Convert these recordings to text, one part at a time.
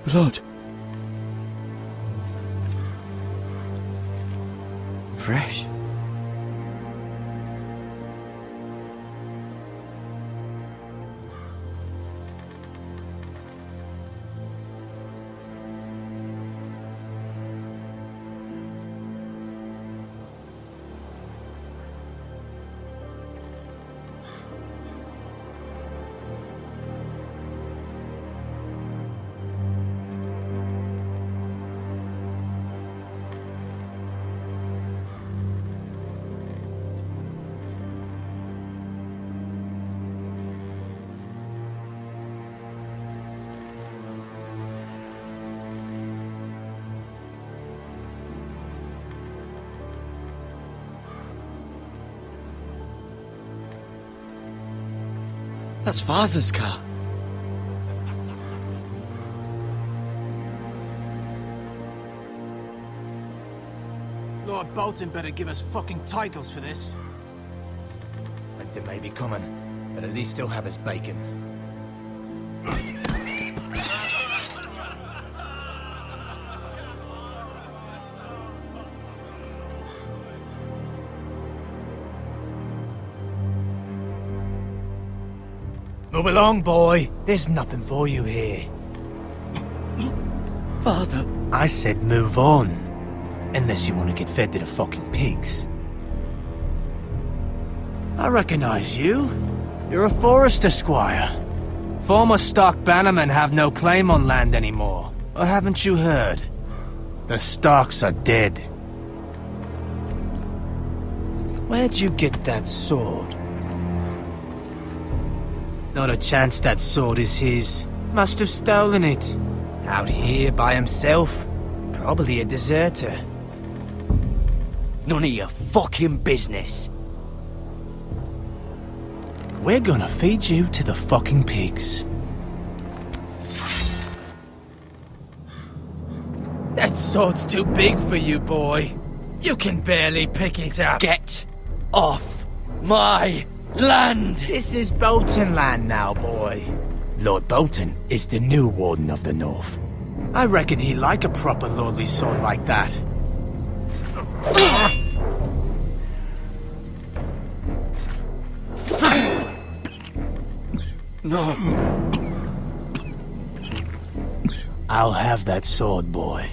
Blood. Fresh. That's Father's car. Lord Bolton better give us fucking titles for this. Winter may be coming, but at least he'll have his bacon. Move along, boy. There's nothing for you here. Father. I said move on. Unless you want to get fed to the fucking pigs. I recognize you. You're a Forester squire. Former Stark bannermen have no claim on land anymore. Or haven't you heard? The Starks are dead. Where'd you get that sword? Not a chance that sword is his. Must have stolen it. Out here by himself. Probably a deserter. None of your fucking business. We're gonna feed you to the fucking pigs. That sword's too big for you, boy. You can barely pick it up. Get off my land! This is Bolton land now, boy. Lord Bolton is the new Warden of the North. I reckon he'd like a proper lordly sword like that. No. I'll have that sword, boy.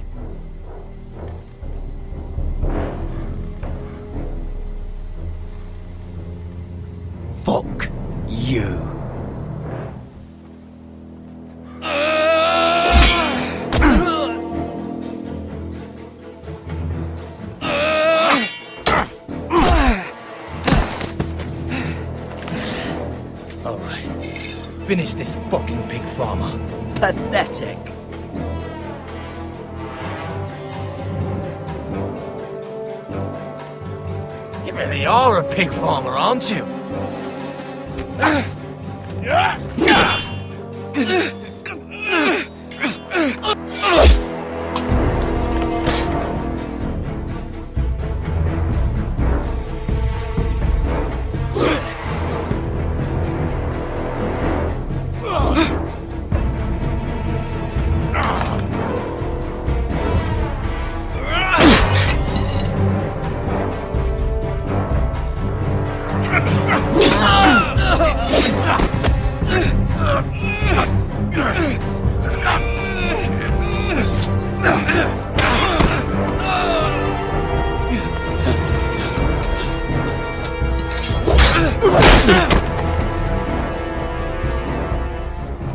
Fuck you. Alright. Finish this fucking pig farmer. Pathetic. You really are a pig farmer, aren't you?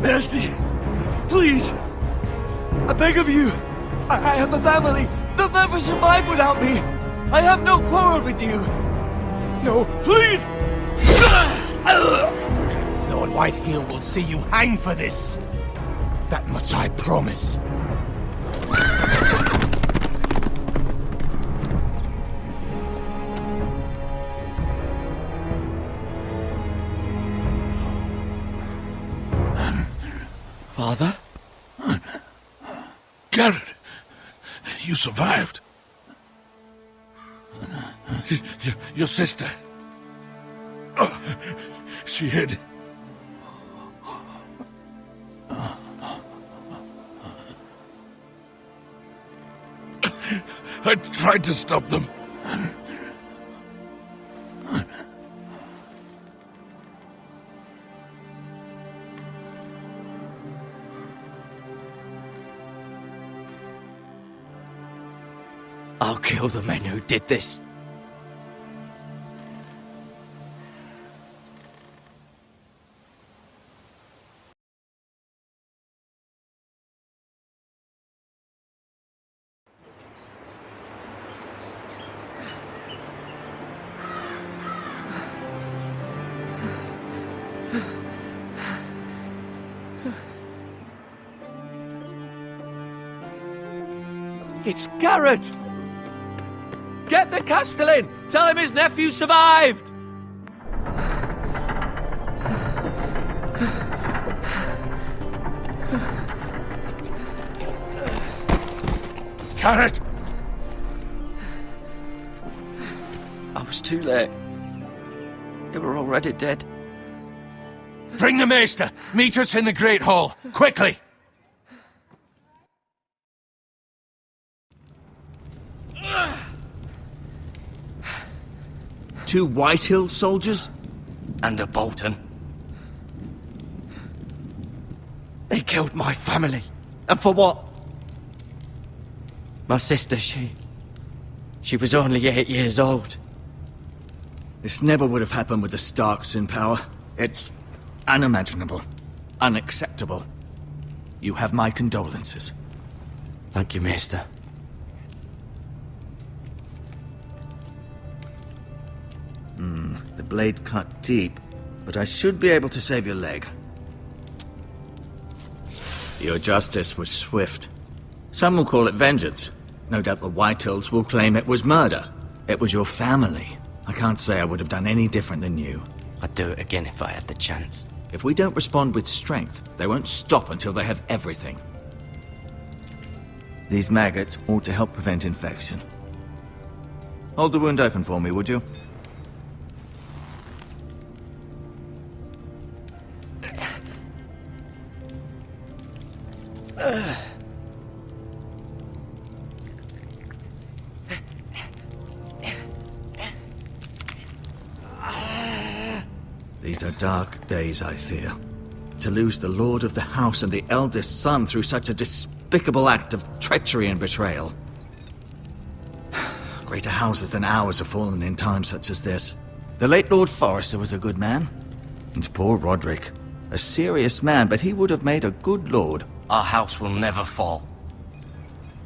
Mercy! Please! I beg of you! I have a family! They'll never survive without me! I have no quarrel with you! No, please! Lord Whitehill will see you hang for this. That much I promise. Father? Garrett, you survived. Your sister. Oh, she hid. I tried to stop them. I'll kill the men who did this. It's Garrett! Get the Castellan! Tell him his nephew survived! Garrett! I was too late. They were already dead. Bring the Maester! Meet us in the Great Hall! Quickly! Two Whitehill soldiers? And a Bolton. They killed my family. And for what? My sister, she was only 8 years old. This never would have happened with the Starks in power. It's unimaginable. Unacceptable. You have my condolences. Thank you, Maester. The blade cut deep, but I should be able to save your leg. Your justice was swift. Some will call it vengeance. No doubt the Whitehills will claim it was murder. It was your family. I can't say I would have done any different than you. I'd do it again if I had the chance. If we don't respond with strength, they won't stop until they have everything. These maggots ought to help prevent infection. Hold the wound open for me, would you? These are dark days, I fear. To lose the lord of the house and the eldest son through such a despicable act of treachery and betrayal. Greater houses than ours have fallen in times such as this. The late Lord Forrester was a good man. And poor Roderick. A serious man, but he would have made a good lord. Our house will never fall.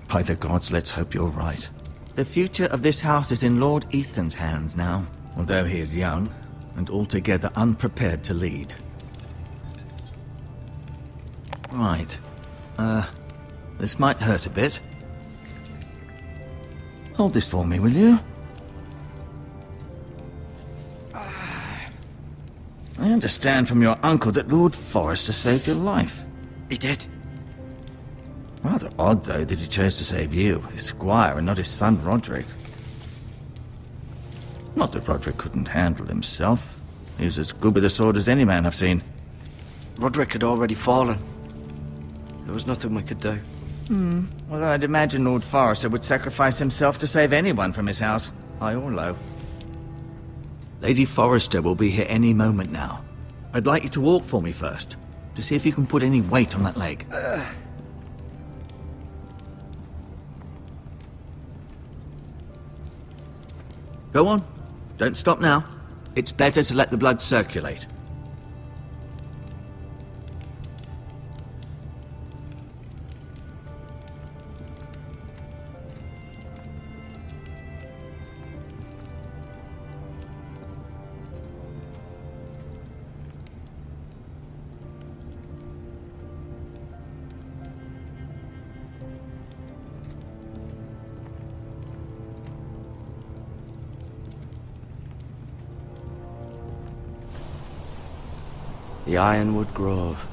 By the gods, let's hope you're right. The future of this house is in Lord Ethan's hands now, although he is young and altogether unprepared to lead. Right. This might hurt a bit. Hold this for me, will you? I understand from your uncle that Lord Forrester saved your life. He did. Rather odd, though, that he chose to save you, his squire, and not his son Roderick. Not that Roderick couldn't handle himself. He was as good with a sword as any man I've seen. Roderick had already fallen. There was nothing we could do. Well, I'd imagine Lord Forrester would sacrifice himself to save anyone from his house, high or low. Lady Forrester will be here any moment now. I'd like you to walk for me first, to see if you can put any weight on that leg. Go on. Don't stop now. It's better to let the blood circulate. The Ironwood Grove.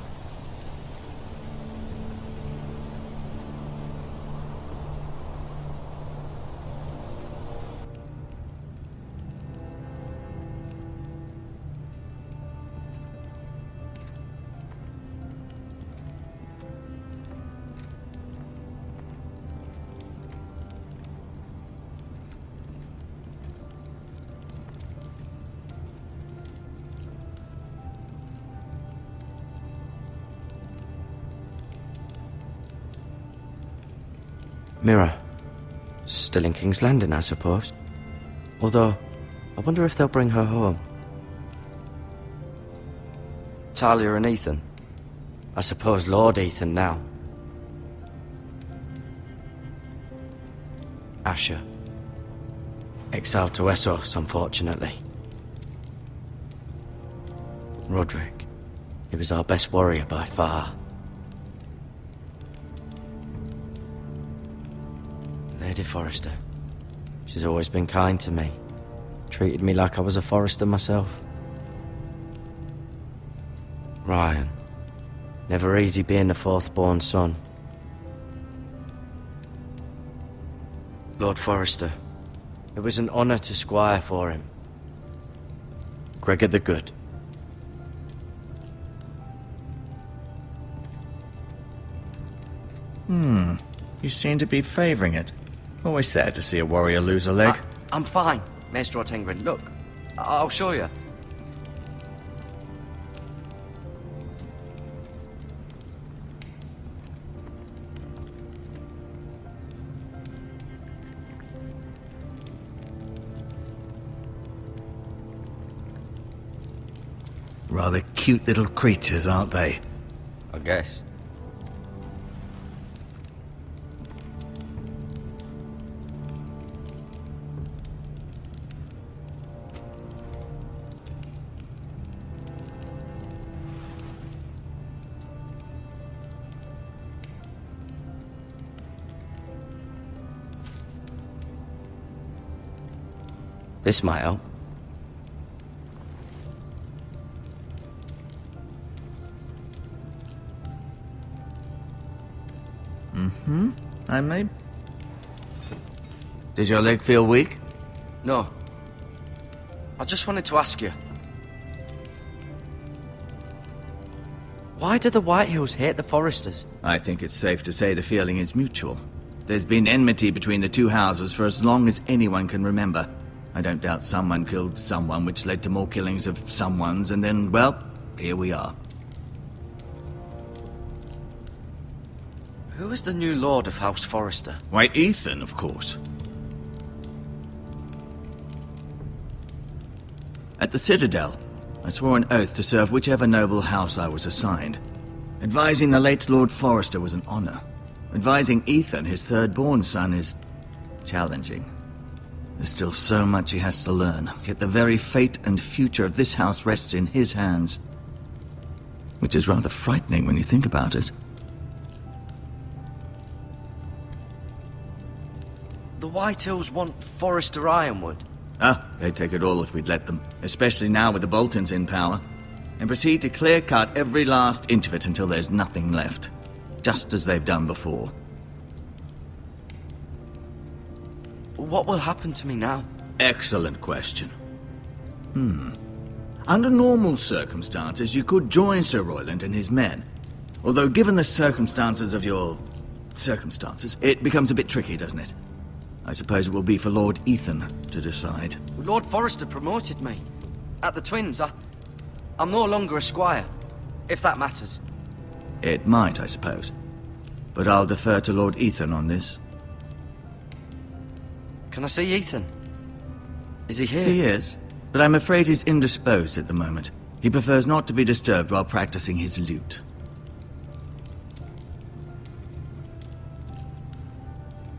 Mirror. Still in King's Landing, I suppose. Although, I wonder if they'll bring her home. Talia and Ethan. I suppose Lord Ethan now. Asher. Exiled to Essos, unfortunately. Roderick. He was our best warrior by far. Lady Forrester. She's always been kind to me. Treated me like I was a Forrester myself. Ryan. Never easy being the fourth-born son. Lord Forrester. It was an honour to squire for him. Gregor the Good. You seem to be favouring it. Always sad to see a warrior lose a leg. I'm fine, Maester Ortengren. Look, I'll show you. Rather cute little creatures, aren't they? I guess. This might help. I may... Did your leg feel weak? No. I just wanted to ask you. Why do the Whitehills hate the Forresters? I think it's safe to say the feeling is mutual. There's been enmity between the two houses for as long as anyone can remember. I don't doubt someone killed someone, which led to more killings of someones, and then, well, here we are. Who is the new Lord of House Forrester? Why, Ethan, of course. At the Citadel, I swore an oath to serve whichever noble house I was assigned. Advising the late Lord Forrester was an honor. Advising Ethan, his third-born son, is challenging. There's still so much he has to learn, yet the very fate and future of this house rests in his hands. Which is rather frightening when you think about it. The Whitehills want Forrester Ironwood. They'd take it all if we'd let them, especially now with the Boltons in power, and proceed to clear-cut every last inch of it until there's nothing left, just as they've done before. What will happen to me now? Excellent question. Under normal circumstances, you could join Sir Royland and his men. Although given the circumstances of your... circumstances, it becomes a bit tricky, doesn't it? I suppose it will be for Lord Ethan to decide. Lord Forrester promoted me. At the Twins, I'm no longer a squire, if that matters. It might, I suppose. But I'll defer to Lord Ethan on this. Can I see Ethan? Is he here? He is. but I'm afraid he's indisposed at the moment. He prefers not to be disturbed while practicing his lute.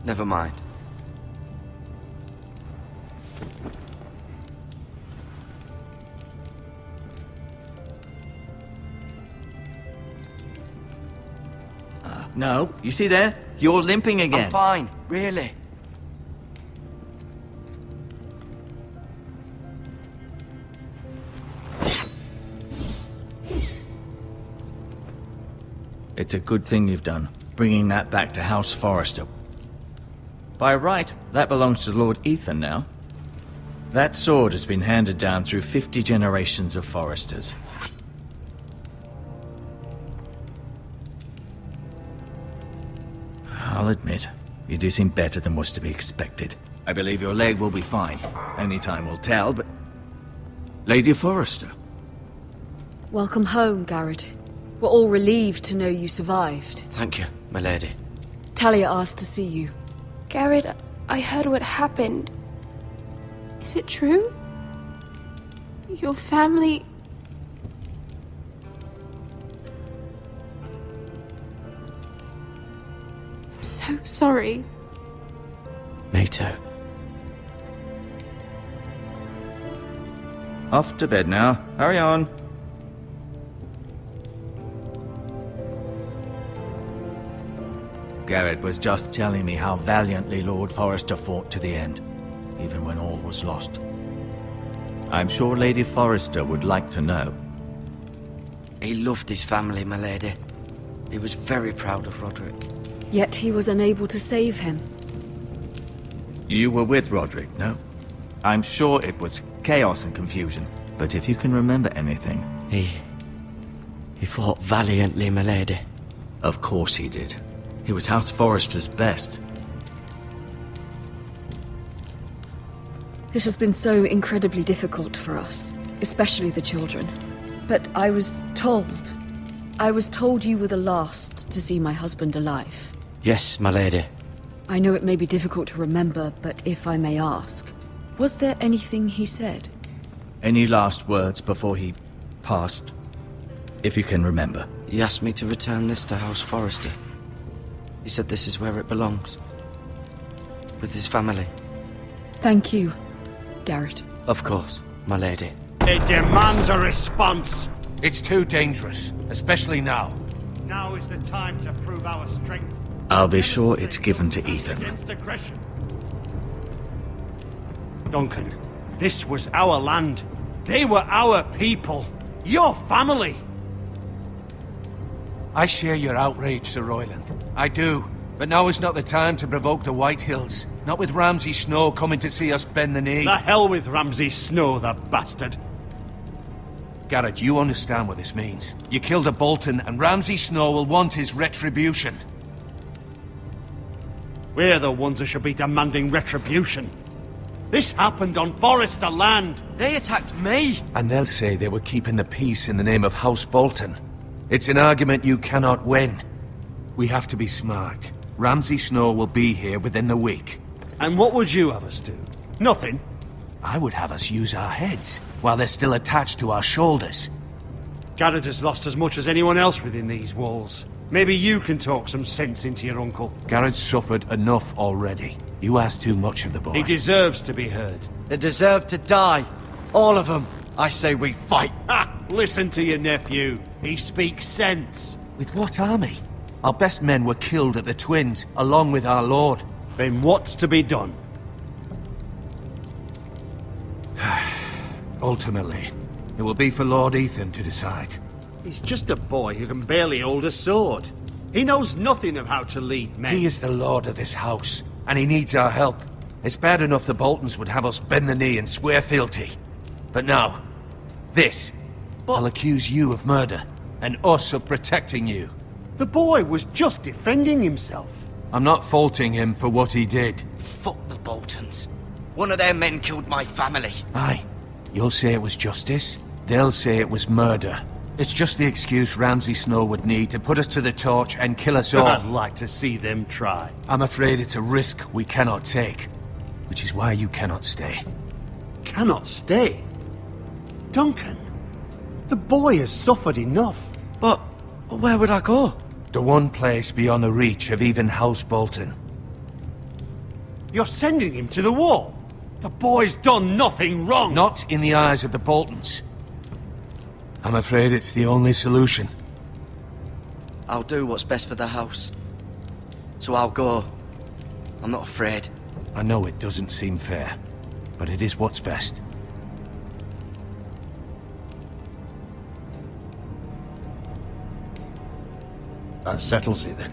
Never mind. No, you see there? You're limping again. I'm fine, really. It's a good thing you've done, bringing that back to House Forrester. By right, that belongs to Lord Ethan now. That sword has been handed down through 50 generations of Forresters. I'll admit, you do seem better than was to be expected. I believe your leg will be fine. Only time will tell, but... Lady Forrester. Welcome home, Garrett. We're all relieved to know you survived. Thank you, my lady. Talia asked to see you. Garrett, I heard what happened. Is it true? Your family... I'm so sorry. Me too. Off to bed now. Hurry on. Garrett was just telling me how valiantly Lord Forrester fought to the end, even when all was lost. I'm sure Lady Forrester would like to know. He loved his family, my lady. He was very proud of Roderick. Yet he was unable to save him. You were with Roderick, no? I'm sure it was chaos and confusion, but if you can remember anything... He fought valiantly, my lady. Of course he did. He was House Forrester's best. This has been so incredibly difficult for us, especially the children. But I was told you were the last to see my husband alive. Yes, my lady. I know it may be difficult to remember, but if I may ask, was there anything he said? Any last words before he passed? If you can remember. He asked me to return this to House Forrester. He said this is where it belongs. With his family. Thank you, Garrett. Of course, my lady. It demands a response. It's too dangerous, especially now. Now is the time to prove our strength. I'll be sure it's given to Ethan. Against aggression. Duncan, this was our land. They were our people. Your family. I share your outrage, Sir Royland. I do. But now is not the time to provoke the White Hills. Not with Ramsay Snow coming to see us bend the knee. The hell with Ramsay Snow, the bastard. Garrett, you understand what this means. You killed a Bolton, and Ramsay Snow will want his retribution. We're the ones that should be demanding retribution. This happened on Forrester land. They attacked me! And they'll say they were keeping the peace in the name of House Bolton. It's an argument you cannot win. We have to be smart. Ramsay Snow will be here within the week. And what would you have us do? Nothing. I would have us use our heads, while they're still attached to our shoulders. Garrett has lost as much as anyone else within these walls. Maybe you can talk some sense into your uncle. Garrett's suffered enough already. You ask too much of the boy. He deserves to be heard. They deserve to die. All of them. I say we fight. Ha! Listen to your nephew. He speaks sense. With what army? Our best men were killed at the Twins, along with our lord. Then what's to be done? Ultimately, it will be for Lord Ethan to decide. He's just a boy who can barely hold a sword. He knows nothing of how to lead men. He is the lord of this house, and he needs our help. It's bad enough the Boltons would have us bend the knee and swear fealty. But now, this. I'll accuse you of murder, and us of protecting you. The boy was just defending himself. I'm not faulting him for what he did. Fuck the Boltons. One of their men killed my family. Aye. You'll say it was justice. They'll say it was murder. It's just the excuse Ramsay Snow would need to put us to the torch and kill us all. I'd like to see them try. I'm afraid it's a risk we cannot take. Which is why you cannot stay. Cannot stay? Duncan, the boy has suffered enough. But where would I go? The one place beyond the reach of even House Bolton. You're sending him to the wall? The boy's done nothing wrong! Not in the eyes of the Boltons. I'm afraid it's the only solution. I'll do what's best for the house. So I'll go. I'm not afraid. I know it doesn't seem fair, but it is what's best. That settles it then.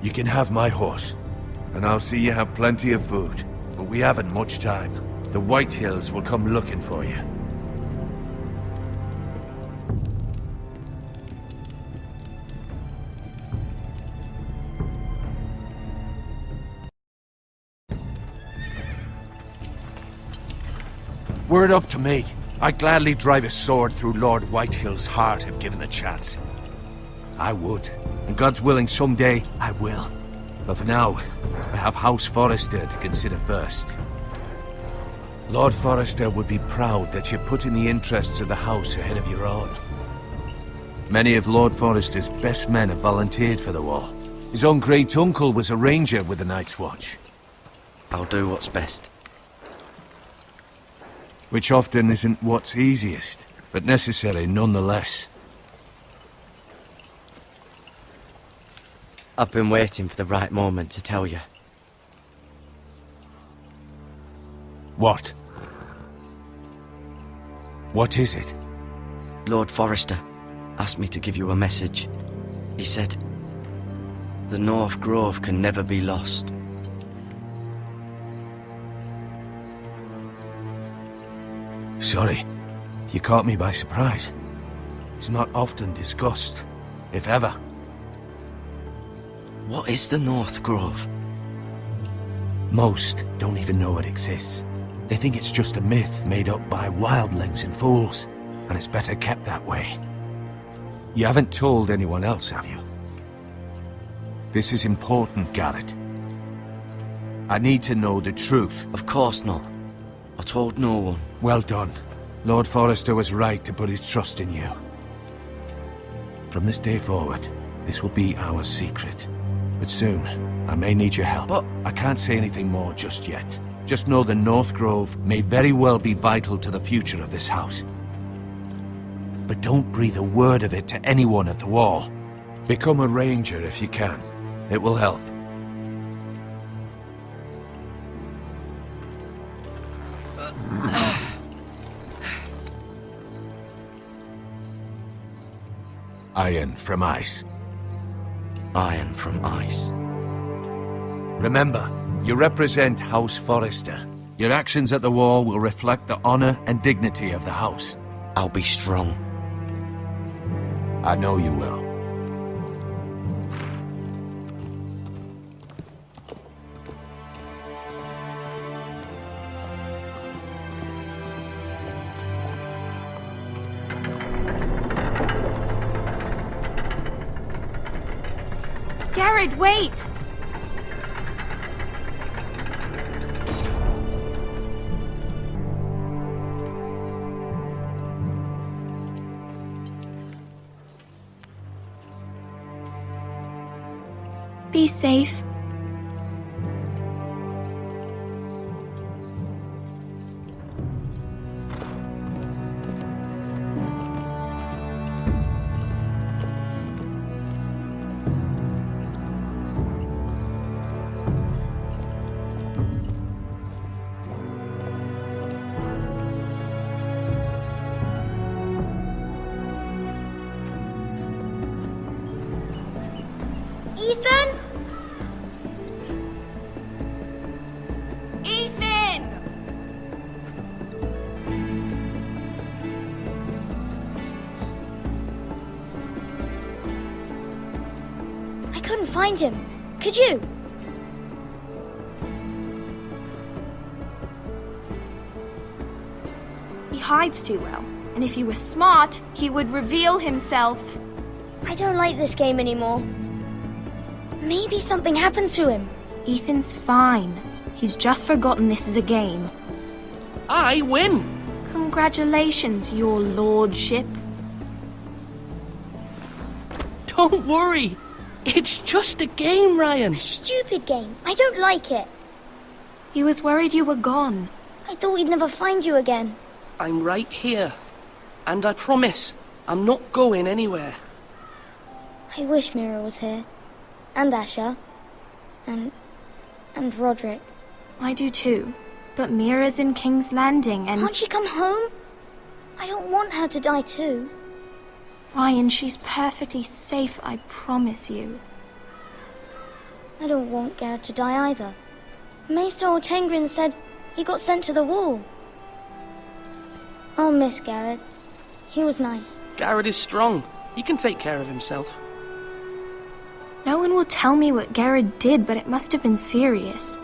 You can have my horse, and I'll see you have plenty of food. But we haven't much time. The White Hills will come looking for you. Were it up to me, I'd gladly drive a sword through Lord Whitehill's heart if given a chance. I would, and God's willing someday I will. But for now, I have House Forrester to consider first. Lord Forrester would be proud that you're putting the interests of the house ahead of your own. Many of Lord Forrester's best men have volunteered for the war. His own great-uncle was a ranger with the Night's Watch. I'll do what's best. Which often isn't what's easiest, but necessary nonetheless. I've been waiting for the right moment to tell you. What? What is it? Lord Forrester asked me to give you a message. He said, the North Grove can never be lost. Sorry, you caught me by surprise. It's not often discussed, if ever. What is the North Grove? Most don't even know it exists. They think it's just a myth made up by wildlings and fools, and it's better kept that way. You haven't told anyone else, have you? This is important, Garrett. I need to know the truth. Of course not. I told no one. Well done. Lord Forrester was right to put his trust in you. From this day forward, this will be our secret. But soon, I may need your help. But I can't say anything more just yet. Just know the North Grove may very well be vital to the future of this house. But don't breathe a word of it to anyone at the wall. Become a ranger if you can. It will help. Iron from ice. Iron from ice. Remember, you represent House Forrester. Your actions at the war will reflect the honor and dignity of the house. I'll be strong. I know you will. Garrett, wait! Be safe. Ethan? Ethan! I couldn't find him. Could you? He hides too well, and if he was smart, he would reveal himself. I don't like this game anymore. Maybe something happened to him. Ethan's fine. He's just forgotten this is a game. I win! Congratulations, your lordship. Don't worry. It's just a game, Ryan. Stupid game. I don't like it. He was worried you were gone. I thought we'd never find you again. I'm right here. And I promise, I'm not going anywhere. I wish Mira was here. And Asher. And Roderick. I do too. But Mira's in King's Landing and... Can't she come home? I don't want her to die too. Ryan, she's perfectly safe, I promise you. I don't want Garrett to die either. Maester Ortengrin said he got sent to the wall. I'll miss Garrett. He was nice. Garrett is strong. He can take care of himself. No one will tell me what Garrett did, but it must have been serious.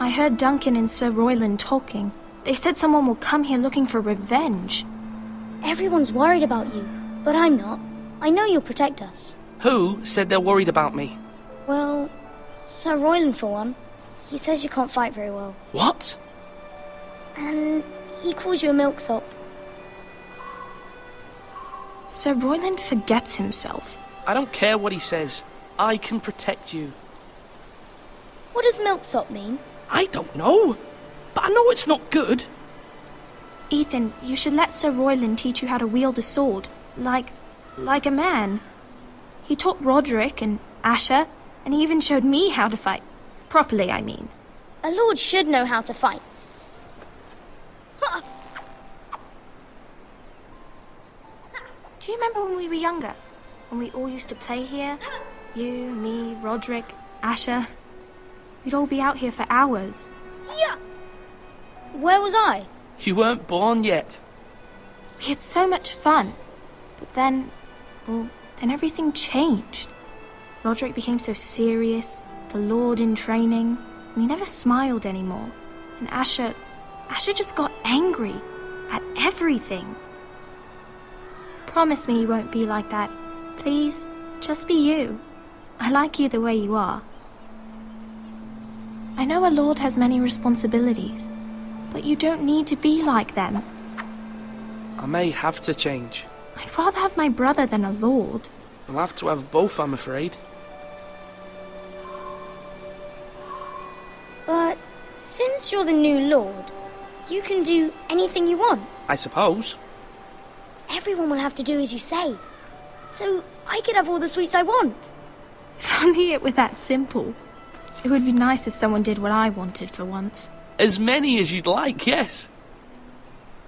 I heard Duncan and Sir Royland talking. They said someone will come here looking for revenge. Everyone's worried about you, but I'm not. I know you'll protect us. Who said they're worried about me? Well, Sir Royland for one. He says you can't fight very well. What? And he calls you a milksop. Sir Royland forgets himself. I don't care what he says. I can protect you. What does milksop mean? I don't know. But I know it's not good. Ethan, you should let Sir Royland teach you how to wield a sword. Like a man. He taught Roderick and Asher, and he even showed me how to fight. Properly, I mean. A lord should know how to fight. Do you remember when we were younger? When we all used to play here? You, me, Roderick, Asher. We'd all be out here for hours. Yeah. Where was I? You weren't born yet. We had so much fun. But then everything changed. Roderick became so serious, the Lord in training, and he never smiled anymore. And Asher just got angry at everything. Promise me you won't be like that. Please, just be you. I like you the way you are. I know a lord has many responsibilities, but you don't need to be like them. I may have to change. I'd rather have my brother than a lord. I'll have to have both, I'm afraid. But since you're the new lord, you can do anything you want. I suppose. Everyone will have to do as you say. So I could have all the sweets I want. If only it were that simple. It would be nice if someone did what I wanted for once. As many as you'd like, yes.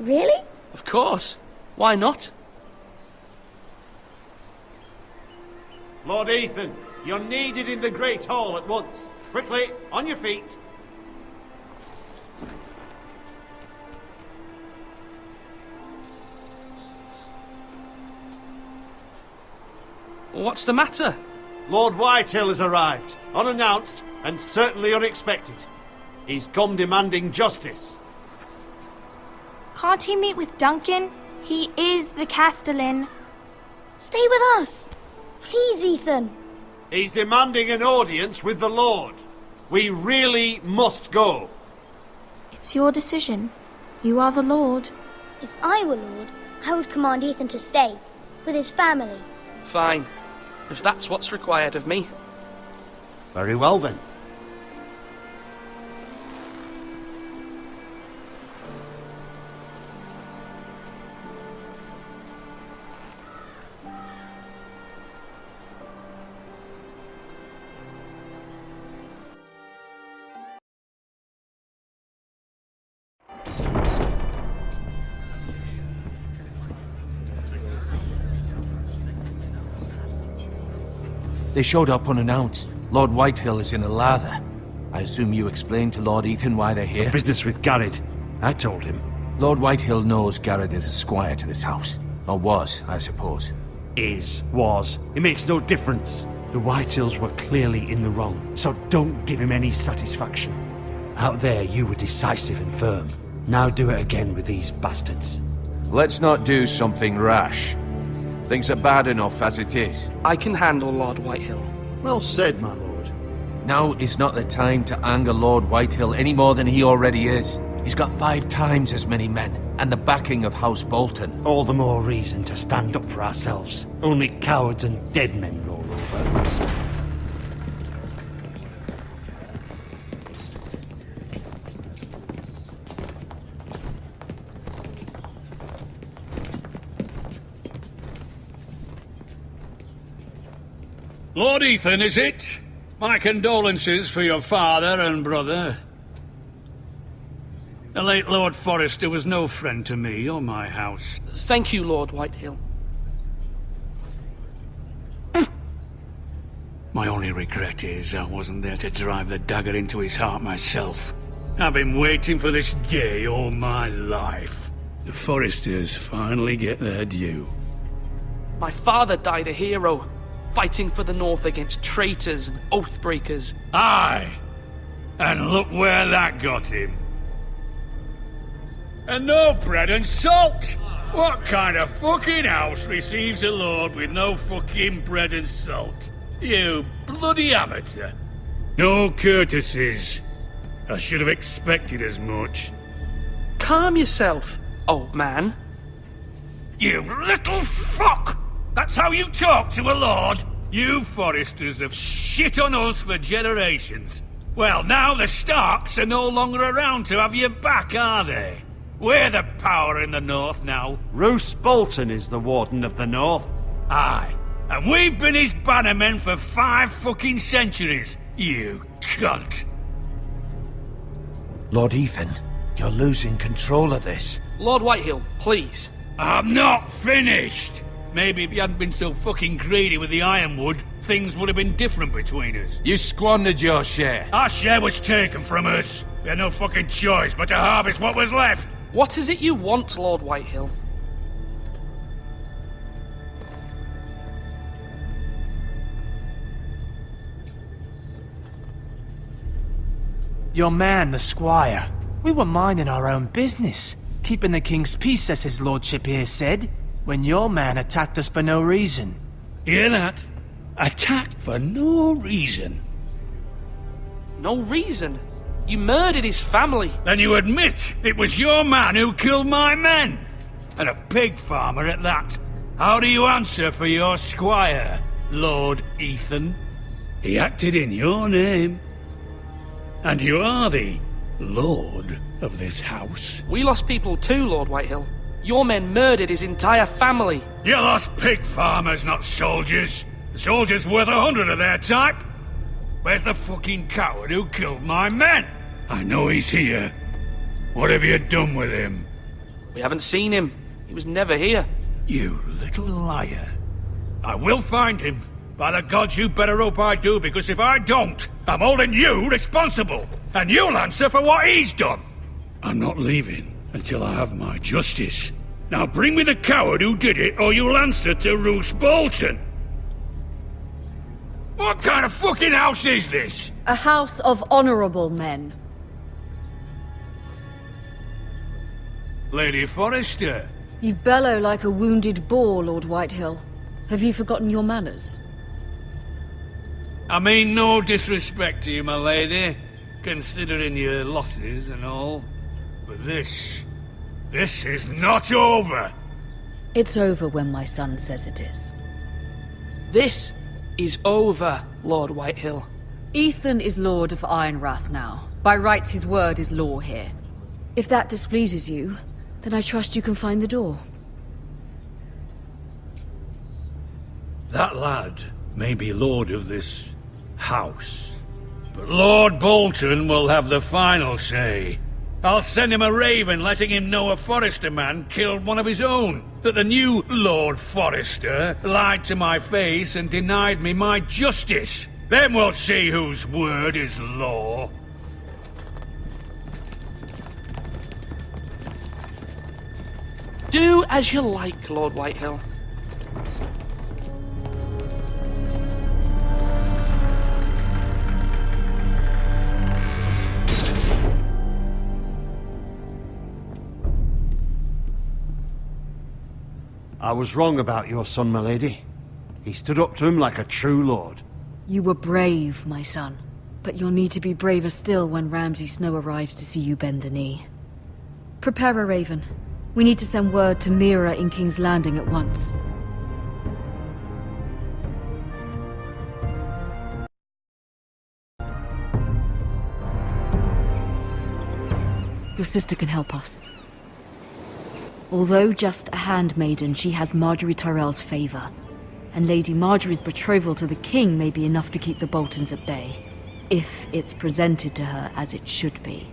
Really? Of course. Why not? Lord Ethan, you're needed in the Great Hall at once. Quickly, on your feet. What's the matter? Lord Whitehill has arrived, unannounced and certainly unexpected. He's come demanding justice. Can't he meet with Duncan? He is the Castellan. Stay with us. Please, Ethan. He's demanding an audience with the Lord. We really must go. It's your decision. You are the Lord. If I were Lord, I would command Ethan to stay, with his family. Fine. If that's what's required of me. Very well then. They showed up unannounced. Lord Whitehill is in a lather. I assume you explained to Lord Ethan why they're here? Business with Garrett. I told him. Lord Whitehill knows Garrett is a squire to this house. Or was, I suppose. Was. It makes no difference. The Whitehills were clearly in the wrong, so don't give him any satisfaction. Out there, you were decisive and firm. Now do it again with these bastards. Let's not do something rash. Things are bad enough as it is. I can handle Lord Whitehill. Well said, my lord. Now is not the time to anger Lord Whitehill any more than he already is. He's got 5 times as many men, and the backing of House Bolton. All the more reason to stand up for ourselves. Only cowards and dead men roll over. Lord Ethan, is it? My condolences for your father and brother. The late Lord Forrester was no friend to me or my house. Thank you, Lord Whitehill. My only regret is I wasn't there to drive the dagger into his heart myself. I've been waiting for this day all my life. The Forresters finally get their due. My father died a hero, fighting for the North against traitors and oathbreakers. Aye! And look where that got him. And no bread and salt! What kind of fucking house receives a lord with no fucking bread and salt? You bloody amateur. No courtesies. I should have expected as much. Calm yourself, old man. You little fuck! That's how you talk to a lord? You Forresters have shit on us for generations. Well, now the Starks are no longer around to have your back, are they? We're the power in the North now. Roose Bolton is the Warden of the North. Aye. And we've been his bannermen for 5 fucking centuries, you cunt. Lord Ethan, you're losing control of this. Lord Whitehill, please. I'm not finished! Maybe if you hadn't been so fucking greedy with the ironwood, things would have been different between us. You squandered your share. Our share was taken from us. We had no fucking choice but to harvest what was left. What is it you want, Lord Whitehill? Your man, the squire. We were minding our own business, keeping the king's peace, as his lordship here said, when your man attacked us for no reason. Hear that? Attacked for no reason. No reason? You murdered his family. Then you admit it was your man who killed my men. And a pig farmer at that. How do you answer for your squire, Lord Ethan? He acted in your name. And you are the lord of this house. We lost people too, Lord Whitehill. Your men murdered his entire family. You lost pig farmers, not soldiers. The soldiers worth 100 of their type. Where's the fucking coward who killed my men? I know he's here. What have you done with him? We haven't seen him. He was never here. You little liar. I will find him. By the gods, you better hope I do, because if I don't, I'm holding you responsible. And you'll answer for what he's done. I'm not leaving until I have my justice. Now bring me the coward who did it, or you'll answer to Roose Bolton. What kind of fucking house is this? A house of honorable men. Lady Forrester. You bellow like a wounded boar, Lord Whitehill. Have you forgotten your manners? I mean no disrespect to you, my lady, considering your losses and all. But this is not over. It's over when my son says it is. This is over, Lord Whitehill. Ethan is Lord of Ironrath now. By rights, his word is law here. If that displeases you, then I trust you can find the door. That lad may be lord of this house, but Lord Bolton will have the final say. I'll send him a raven letting him know a Forrester man killed one of his own, that the new Lord Forrester lied to my face and denied me my justice. Then we'll see whose word is law. Do as you like, Lord Whitehill. I was wrong about your son, my lady. He stood up to him like a true lord. You were brave, my son. But you'll need to be braver still when Ramsay Snow arrives to see you bend the knee. Prepare a raven. We need to send word to Mira in King's Landing at once. Your sister can help us. Although just a handmaiden, she has Marjorie Tyrell's favor. And Lady Marjorie's betrothal to the king may be enough to keep the Boltons at bay. If it's presented to her as it should be.